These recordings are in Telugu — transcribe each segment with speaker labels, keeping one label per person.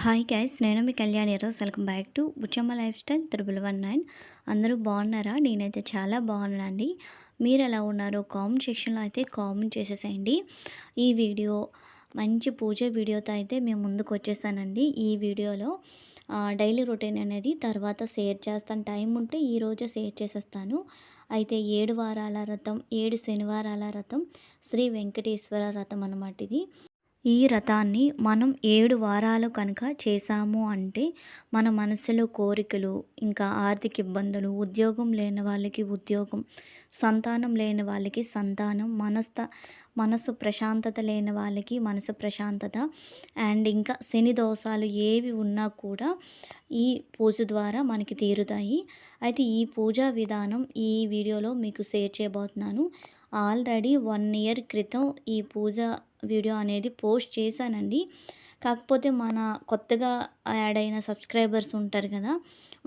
Speaker 1: హాయ్ గైస్, నేను మీ కళ్యాణ్. ఈరోజు welcome back to Buchamma life style 1119. అందరూ బాగున్నారా? నేనైతే చాలా బాగున్నానండి. మీరు ఎలా ఉన్నారో కామెంట్ సెక్షన్లో అయితే కామెంట్ చేసేసేయండి. ఈ వీడియో మంచి పూజ వీడియోతో అయితే మేము ముందుకు వచ్చేసానండి. ఈ వీడియోలో డైలీ రొటీన్ అనేది తర్వాత షేర్ చేస్తాను. టైం ఉంటే ఈరోజే షేర్ చేసేస్తాను. అయితే 7 వారాల వ్రతం, 7 శనివారాల వ్రతం, శ్రీ వెంకటేశ్వర వ్రతం అన్నమాట ఇది. ఈ వ్రతాన్ని మనం 7 వారాలు కనుక చేశాము అంటే మన మనసులో కోరికలు, ఇంకా ఆర్థిక ఇబ్బందులు, ఉద్యోగం లేని వాళ్ళకి ఉద్యోగం, సంతానం లేని వాళ్ళకి సంతానం, మనసు ప్రశాంతత లేని వాళ్ళకి మనసు ప్రశాంతత, అండ్ ఇంకా శని దోషాలు ఏవి ఉన్నా కూడా ఈ పూజ ద్వారా మనకి తీరుతాయి. అయితే ఈ పూజా విధానం ఈ వీడియోలో మీకు షేర్ చేయబోతున్నాను. ఆల్రెడీ 1 ఇయర్ క్రితం ఈ పూజ వీడియో అనేది పోస్ట్ చేశానండి. కాకపోతే మన కొత్తగా యాడ్ అయిన సబ్స్క్రైబర్స్ ఉంటారు కదా,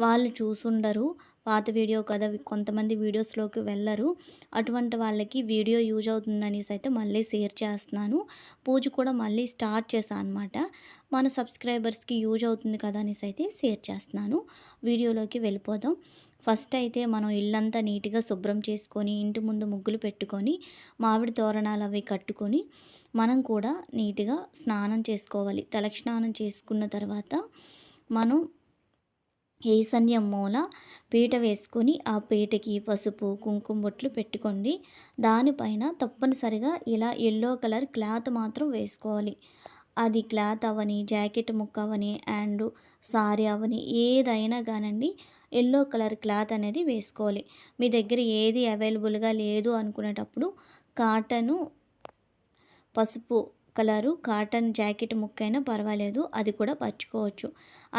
Speaker 1: వాళ్ళు చూసుండరు. పాత వీడియో కదా, కొంతమంది వీడియోస్లోకి వెళ్ళరు. అటువంటి వాళ్ళకి వీడియో యూజ్ అవుతుందనేసి అయితే మళ్ళీ షేర్ చేస్తున్నాను. పూజ కూడా మళ్ళీ స్టార్ట్ చేశాను అనమాట. మన సబ్స్క్రైబర్స్కి యూజ్ అవుతుంది కదా అనేసి అయితే షేర్ చేస్తున్నాను. వీడియోలోకి వెళ్ళిపోదాం. ఫస్ట్ అయితే మనం ఇల్లంతా నీట్గా శుభ్రం చేసుకొని, ఇంటి ముందు ముగ్గులు పెట్టుకొని, మామిడి తోరణాలు అవి కట్టుకొని, మనం కూడా నీట్గా స్నానం చేసుకోవాలి. తలకి స్నానం చేసుకున్న తర్వాత మనం ఈశాన్యం మూల పీట వేసుకొని, ఆ పీటకి పసుపు కుంకుమ బొట్లు పెట్టుకోండి. దానిపైన తప్పనిసరిగా ఇలా ఎల్లో కలర్ క్లాత్ మాత్రం వేసుకోవాలి. అది క్లాత్ అవని, జాకెట్ ముక్క అవని, అండ్ సారీ అవని, ఏదైనా కానండి, ఎల్లో కలర్ క్లాత్ అనేది వేసుకోవాలి. మీ దగ్గర ఏది అవైలబుల్గా లేదు అనుకునేటప్పుడు కాటను, పసుపు కలరు కాటన్ జాకెట్ ముక్కైనా పర్వాలేదు, అది కూడా పరుచుకోవచ్చు.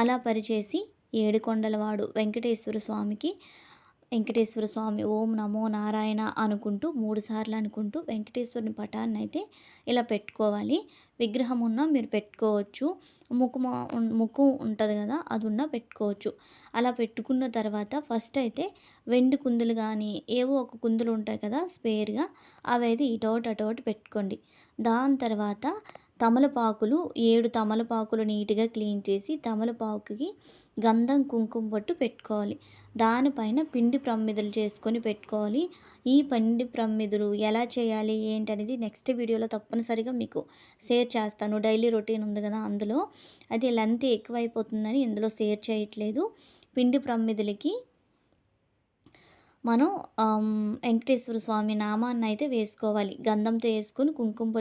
Speaker 1: అలా పరిచేసి ఏడుకొండలవాడు వెంకటేశ్వర స్వామి ఓం నమో నారాయణ అనుకుంటూ 3 సార్లు అనుకుంటూ వెంకటేశ్వరుని పటాన్ని అయితే ఇలా పెట్టుకోవాలి. విగ్రహం ఉన్నా మీరు పెట్టుకోవచ్చు, ముక్కు ఉంటుంది కదా, అది ఉన్నా పెట్టుకోవచ్చు. అలా పెట్టుకున్న తర్వాత ఫస్ట్ అయితే వెండి కుందులు కానీ ఏవో ఒక కుందులు ఉంటాయి కదా స్పేర్గా, అవైతే ఇటోటి అటోటి పెట్టుకోండి. దాని తర్వాత తమలపాకులు 7 తమలపాకులు నీట్గా క్లీన్ చేసి తమలపాకుకి గంధం కుంకుమ బొట్టు పెట్టుకోవాలి. దానిపైన పిండి ప్రమిదలు చేసుకొని పెట్టుకోవాలి. ఈ పిండి ప్రమిదలు ఎలా చేయాలి ఏంటనేది నెక్స్ట్ వీడియోలో తప్పనిసరిగా మీకు షేర్ చేస్తాను. డైలీ రొటీన్ ఉంది కదా, అందులో అది లెంత్ ఎక్కువైపోతుందని ఇందులో షేర్ చేయట్లేదు. పిండి ప్రమిదలకి మనం వెంకటేశ్వర స్వామి నామాన్ని అయితే వేసుకోవాలి. గంధంతో వేసుకొని కుంకుమ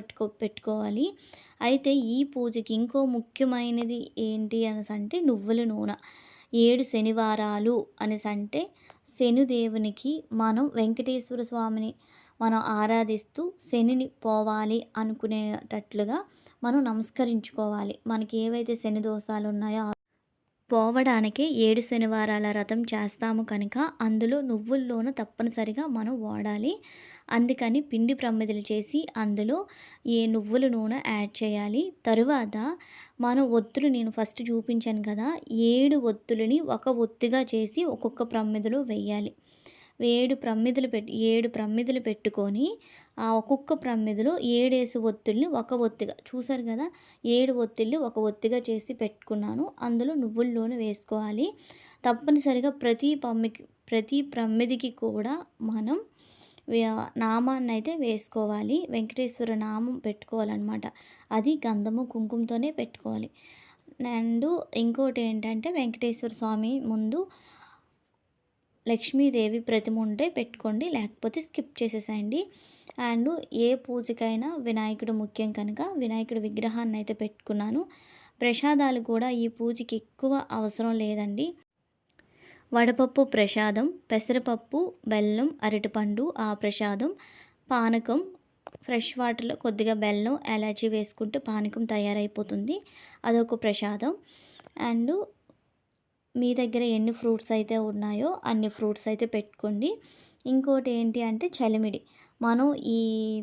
Speaker 1: పెట్టుకోవాలి. అయితే ఈ పూజకి ఇంకో ముఖ్యమైనది ఏంటి అనేసి అంటే నువ్వుల నూనె. 7 శనివారాలు అనేసి అంటే శనిదేవునికి మనం వెంకటేశ్వర స్వామిని మనం ఆరాధిస్తూ శనిని పోవాలి అనుకునేటట్లుగా మనం నమస్కరించుకోవాలి. మనకి ఏవైతే శని దోషాలు ఉన్నాయో పోవడానికే 7 శనివారాల వ్రతం చేస్తాము కనుక అందులో నువ్వుల్లోనూ తప్పనిసరిగా మనం వాడాలి. అందుకని పిండి ప్రమిదలు చేసి అందులో ఈ నువ్వుల నూనె యాడ్ చేయాలి. తరువాత మనం ఒత్తులు నేను ఫస్ట్ చూపించాను కదా, 7 ఒత్తులని ఒక ఒత్తిగా చేసి ఒక్కొక్క ప్రమిదలో వెయ్యాలి. 7 ప్రమిదలు పెట్టుకొని ఆ ఒక్కొక్క ప్రమిదలో 7 ఒత్తుల్ని ఒక ఒత్తిగా చూసారు కదా, 7 ఒత్తిళ్ళు ఒక ఒత్తిగా చేసి పెట్టుకున్నాను. అందులో నువ్వుల నూనె వేసుకోవాలి. తప్పనిసరిగా ప్రతి ప్రమిదికి కూడా మనం నామాన్ని అయితే వేసుకోవాలి. వెంకటేశ్వర నామం పెట్టుకోవాలన్నమాట. అది గంధము కుంకుమతోనే పెట్టుకోవాలి. అండ్ ఇంకోటి ఏంటంటే వెంకటేశ్వర స్వామి ముందు లక్ష్మీదేవి ప్రతిమ ఉంటే పెట్టుకోండి, లేకపోతే స్కిప్ చేసేసేయండి. అండ్ ఏ పూజకైనా వినాయకుడు ముఖ్యం కనుక వినాయకుడి విగ్రహాన్ని అయితే పెట్టుకున్నాను. ప్రసాదాలు కూడా ఈ పూజకి ఎక్కువ అవసరం లేదండి. వడపప్పు ప్రసాదం, పెసరపప్పు, బెల్లం, అరటిపండు ఆ ప్రసాదం, పానకం, ఫ్రెష్ వాటర్లో కొద్దిగా బెల్లం, ఎలాచీ వేసుకుంటే పానకం తయారైపోతుంది, అదొక ప్రసాదం. అండ్ మీ దగ్గర ఎన్ని ఫ్రూట్స్ అయితే ఉన్నాయో అన్ని ఫ్రూట్స్ అయితే పెట్టుకోండి. ఇంకోటి ఏంటి అంటే చలిమిడి. మనం ఈ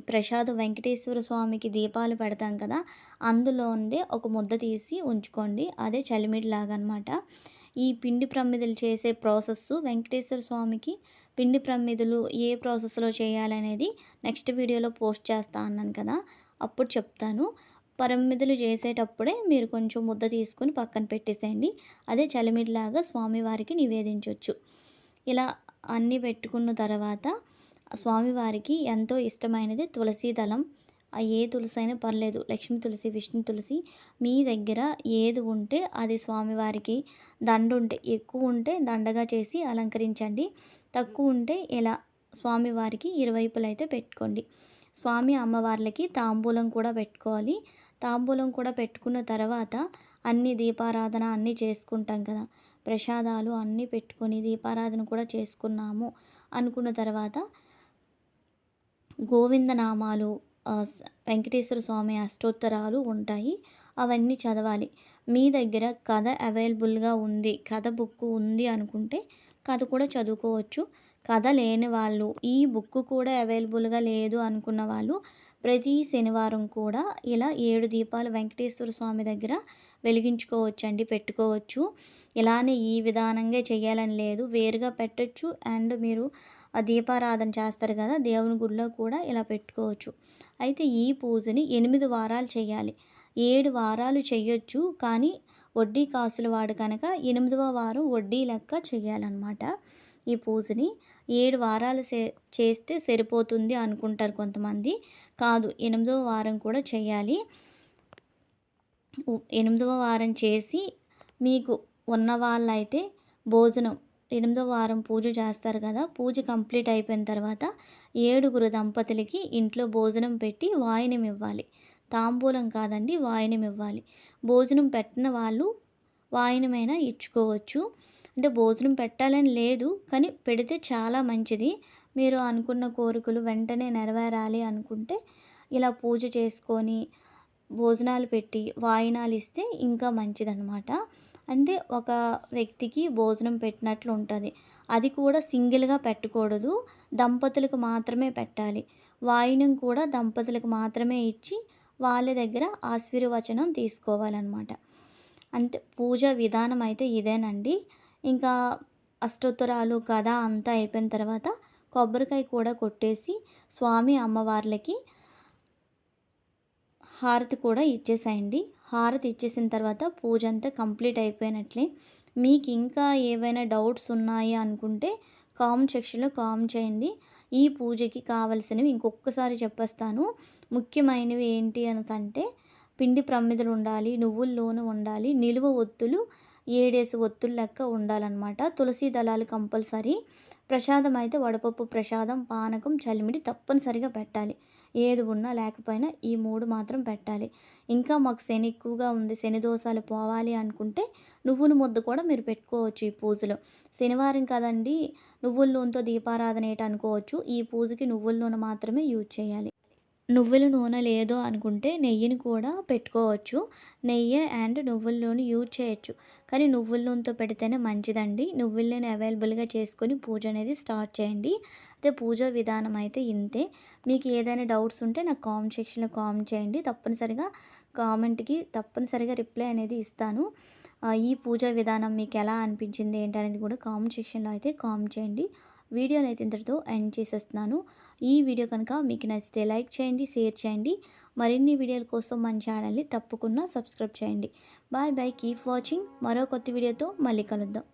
Speaker 1: ప్రసాదం వెంకటేశ్వర స్వామికి దీపాలు పెడతాం కదా, అందులో ఉండే ఒక ముద్ద తీసి ఉంచుకోండి. అదే చలిమిడి లాగా అనమాట. ఈ పిండి ప్రమిదలు చేసే ప్రాసెస్ వెంకటేశ్వర స్వామికి పిండి ప్రమిదలు ఏ ప్రాసెస్లో చేయాలనేది నెక్స్ట్ వీడియోలో పోస్ట్ చేస్తా అన్నాను కదా, అప్పుడు చెప్తాను. పరమిదలు చేసేటప్పుడే మీరు కొంచెం ముద్ద తీసుకొని పక్కన పెట్టేసేయండి. అదే చలిమిడిలాగా స్వామివారికి నివేదించొచ్చు. ఇలా అన్నీ పెట్టుకున్న తర్వాత స్వామివారికి ఎంతో ఇష్టమైనది తులసి దళం. ఏ తులసి అయినా పర్లేదు. లక్ష్మీ తులసి, విష్ణు తులసి మీ దగ్గర ఏది ఉంటే అది స్వామివారికి దండ ఉంటే ఎక్కువ ఉంటే దండగా చేసి అలంకరించండి. తక్కువ ఉంటే ఇలా స్వామివారికి ఇరువైపులా అయితే పెట్టుకోండి. స్వామి అమ్మవార్లకి తాంబూలం కూడా పెట్టుకోవాలి. తాంబూలం కూడా పెట్టుకున్న తర్వాత అన్ని దీపారాధన అన్నీ చేసుకుంటాం కదా! ప్రసాదాలు అన్నీ పెట్టుకొని దీపారాధన కూడా చేసుకున్నాము అనుకున్న తర్వాత గోవిందనామాలు, వెంకటేశ్వర స్వామి అష్టోత్తరాలు ఉంటాయి. అవన్నీ చదవాలి. మీ దగ్గర కథ అవైలబుల్‌గా ఉంది, కథ బుక్కు ఉంది అనుకుంటే కథ కూడా చదువుకోవచ్చు. కథ లేని వాళ్ళు, ఈ బుక్కు కూడా అవైలబుల్‌గా లేదు అనుకున్న వాళ్ళు ప్రతి శనివారం కూడా ఇలా 7 దీపాలు వెంకటేశ్వర స్వామి దగ్గర వెలిగించుకోవచ్చండి, పెట్టుకోవచ్చు. ఇలానే ఈ విధానంగా చేయాలని లేదు. వేరుగా పెట్టొచ్చు. అండ్ మీరు ఆ దీపారాధన చేస్తారు కదా! దేవుని గుడిలో కూడా ఇలా పెట్టుకోవచ్చు. అయితే ఈ పూజని 8 వారాలు చేయాలి. 7 వారాలు చెయ్యొచ్చు. కానీ వడ్డీ కాసుల వాడు కనుక 8వ వారం వడ్డీ లెక్క చేయాలన్నమాట. ఈ పూజని 7 వారాలు చేస్తే సరిపోతుంది అనుకుంటారు కొంతమంది. కాదు, 8వ వారం కూడా చేయాలి. 8వ వారం చేసి మీకు ఉన్న వాళ్ళైతే భోజనం 8వ వారం పూజ చేస్తారు కదా! పూజ కంప్లీట్ అయిపోయిన తర్వాత 7గురు దంపతులకి ఇంట్లో భోజనం పెట్టి వాయినం ఇవ్వాలి. తాంబూలం కాదండి, వాయినం ఇవ్వాలి. భోజనం పెట్టిన వాళ్ళు వాయినమైనా ఇచ్చుకోవచ్చు. అంటే భోజనం పెట్టాలని లేదు, కానీ పెడితే చాలా మంచిది. మీరు అనుకున్న కోరికలు వెంటనే నెరవేరాలి అనుకుంటే ఇలా పూజ చేసుకొని భోజనాలు పెట్టి వాయినాలు ఇస్తే ఇంకా మంచిదన్నమాట. అంటే ఒక వ్యక్తికి భోజనం పెట్టినట్లు ఉంటుంది. అది కూడా సింగిల్‌గా పెట్టకూడదు. దంపతులకు మాత్రమే పెట్టాలి. వాయినం కూడా దంపతులకు మాత్రమే ఇచ్చి వాళ్ళ దగ్గర ఆశీర్వచనం తీసుకోవాలన్నమాట. అంటే పూజ విధానం అయితే ఇదేనండి. ఇంకా అష్టోత్తరాలు కథ అంతా అయిపోయిన తర్వాత కొబ్బరికాయ కూడా కొట్టేసి స్వామి అమ్మవార్లకి హారతి కూడా ఇచ్చేసేయండి. హారతి ఇచ్చేసిన తర్వాత పూజ అంతా కంప్లీట్ అయిపోయినట్లే. మీకు ఇంకా ఏవైనా డౌట్స్ ఉన్నాయి అనుకుంటే కామెంట్ సెక్షన్‌లో కామెంట్ చేయండి. ఈ పూజకి కావాల్సినవి ఇంకొకసారి చెప్పేస్తాను. ముఖ్యమైనవి ఏంటి అనేసంటే పిండి ప్రమిదలు ఉండాలి, నువ్వుల నూనె ఉండాలి, నిలువ ఒత్తులు 7 ఒత్తులు లెక్క ఉండాలన్నమాట. తులసి దళాలు కంపల్సరీ. ప్రసాదం అయితే వడపప్పు ప్రసాదం, పానకం, చలిమిడి తప్పనిసరిగా పెట్టాలి. ఏది ఉన్నా లేకపోయినా ఈ 3 మాత్రం పెట్టాలి. ఇంకా మాకు శని ఎక్కువగా ఉంది, శని దోషాలు పోవాలి అనుకుంటే నువ్వుల ముద్ద కూడా మీరు పెట్టుకోవచ్చు ఈ పూజలో. శనివారం కదండీ, నువ్వుల నూనెతో దీపారాధన అనుకోవచ్చు. ఈ పూజకి నువ్వుల నూనె మాత్రమే యూజ్ చేయాలి. నువ్వుల నూనె లేదు అనుకుంటే నెయ్యిని కూడా పెట్టుకోవచ్చు. నెయ్యి అండ్ నువ్వుల నూనె యూజ్ చేయొచ్చు. కానీ నువ్వుల నూనెతో పెడితేనే మంచిదండి. నువ్వుల నూనె అవైలబుల్‌గా చేసుకొని పూజ అనేది స్టార్ట్ చేయండి. అయితే పూజా విధానం అయితే ఇంతే. మీకు ఏదైనా డౌట్స్ ఉంటే నాకు కామెంట్ సెక్షన్‌లో కామెంట్ చేయండి. తప్పనిసరిగా కామెంట్‌కి తప్పనిసరిగా రిప్లై అనేది ఇస్తాను. ఈ పూజా విధానం మీకు ఎలా అనిపించింది ఏంటనేది కూడా కామెంట్ సెక్షన్‌లో అయితే కామెంట్ చేయండి. వీడియోని అయితే ఇంతటితో ఎండ్ చేసేస్తున్నాను. ఈ వీడియో కనుక మీకు నచ్చితే లైక్ చేయండి, షేర్ చేయండి. మరిన్ని వీడియోల కోసం మన ఛానల్ని తప్పకుండా సబ్స్క్రైబ్ చేయండి. Bye bye, keep watching. మరో కొత్త వీడియోతో మళ్ళీ కలుద్దాం.